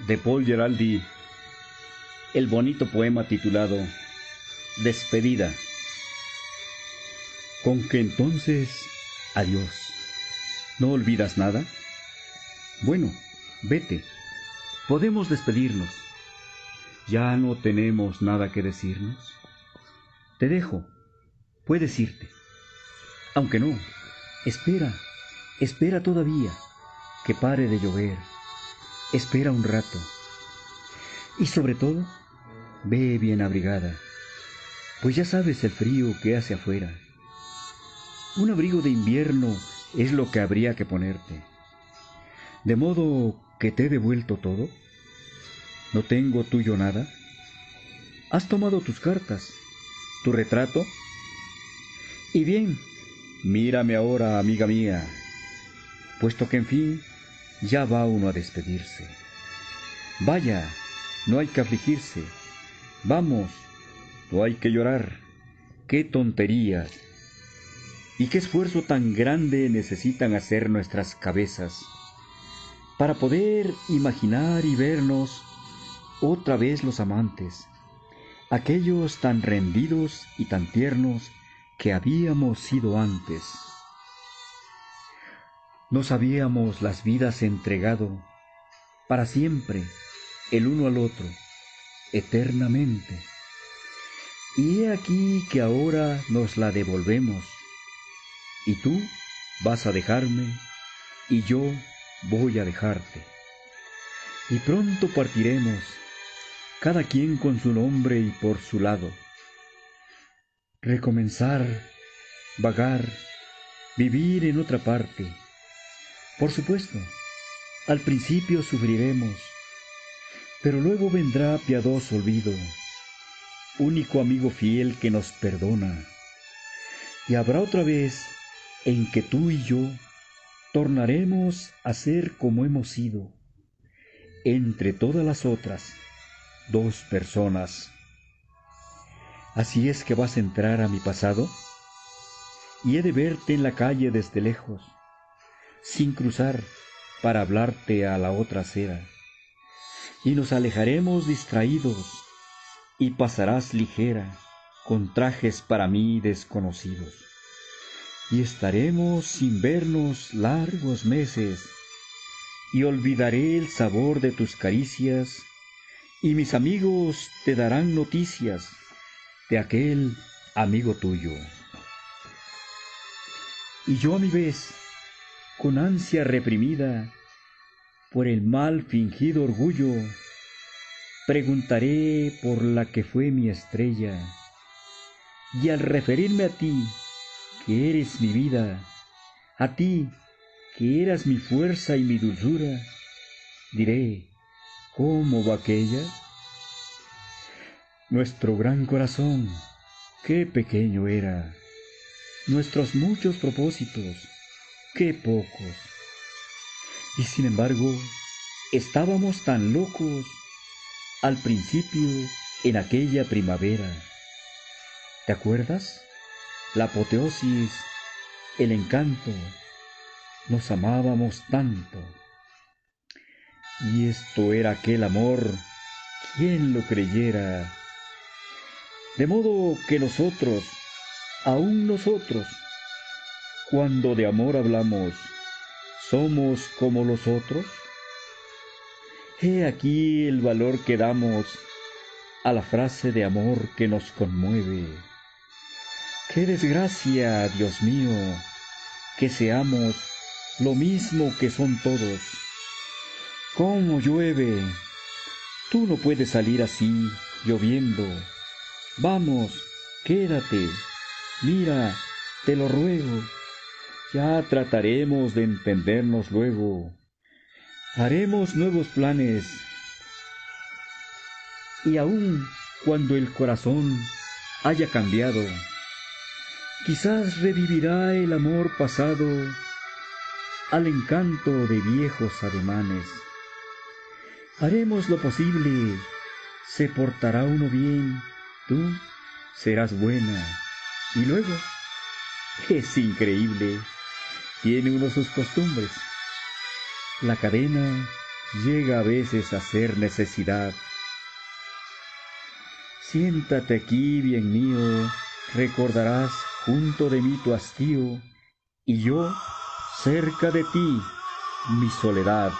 de Paul Geraldi, el bonito poema titulado Despedida. ¿Con que entonces adiós? ¿No olvidas nada? Bueno, vete, podemos despedirnos. ¿Ya no tenemos nada que decirnos? Te dejo, puedes irte. Aunque no, espera todavía, que pare de llover. Espera un rato. Y sobre todo, ve bien abrigada, pues ya sabes el frío que hace afuera. Un abrigo de invierno es lo que habría que ponerte. De modo que te he devuelto todo. No tengo tuyo nada. Has tomado tus cartas, tu retrato. Y bien, mírame ahora, amiga mía, puesto que en fin ya va uno a despedirse. Vaya, no hay que afligirse. Vamos, no hay que llorar. ¡Qué tonterías! ¿Y qué esfuerzo tan grande necesitan hacer nuestras cabezas para poder imaginar y vernos otra vez los amantes, aquellos tan rendidos y tan tiernos que habíamos sido antes? Nos habíamos las vidas entregado para siempre el uno al otro, eternamente. Y he aquí que ahora nos la devolvemos, y tú vas a dejarme, y yo voy a dejarte. Y pronto partiremos, cada quien con su nombre y por su lado. Recomenzar, vagar, vivir en otra parte. Por supuesto, al principio sufriremos, pero luego vendrá piadoso olvido, único amigo fiel que nos perdona. Y habrá otra vez en que tú y yo tornaremos a ser como hemos sido, entre todas las otras, dos personas. Así es que vas a entrar a mi pasado, y he de verte en la calle desde lejos, sin cruzar para hablarte a la otra acera. Y nos alejaremos distraídos, y pasarás ligera, con trajes para mí desconocidos. Y estaremos sin vernos largos meses, y olvidaré el sabor de tus caricias, y mis amigos te darán noticias de aquel amigo tuyo. Y yo a mi vez, con ansia reprimida por el mal fingido orgullo, preguntaré por la que fue mi estrella, y al referirme a ti, que eres mi vida, a ti, que eras mi fuerza y mi dulzura, diré, ¿cómo va aquella? Nuestro gran corazón, qué pequeño era, nuestros muchos propósitos, qué pocos. Y sin embargo, estábamos tan locos al principio en aquella primavera. ¿Te acuerdas? La apoteosis, el encanto, nos amábamos tanto. Y esto era aquel amor, ¿quién lo creyera? De modo que nosotros, aún nosotros, cuando de amor hablamos, ¿somos como los otros? He aquí el valor que damos a la frase de amor que nos conmueve. ¡Qué desgracia, Dios mío, que seamos lo mismo que son todos! ¡Cómo llueve! Tú no puedes salir así, lloviendo. Vamos, quédate. Mira, te lo ruego. Ya trataremos de entendernos luego. Haremos nuevos planes. Y aun cuando el corazón haya cambiado, quizás revivirá el amor pasado al encanto de viejos ademanes. Haremos lo posible, se portará uno bien, tú serás buena. Y luego, es increíble, tiene uno sus costumbres. La cadena llega a veces a ser necesidad. Siéntate aquí, bien mío, recordarás junto de mí tu hastío, y yo cerca de ti mi soledad.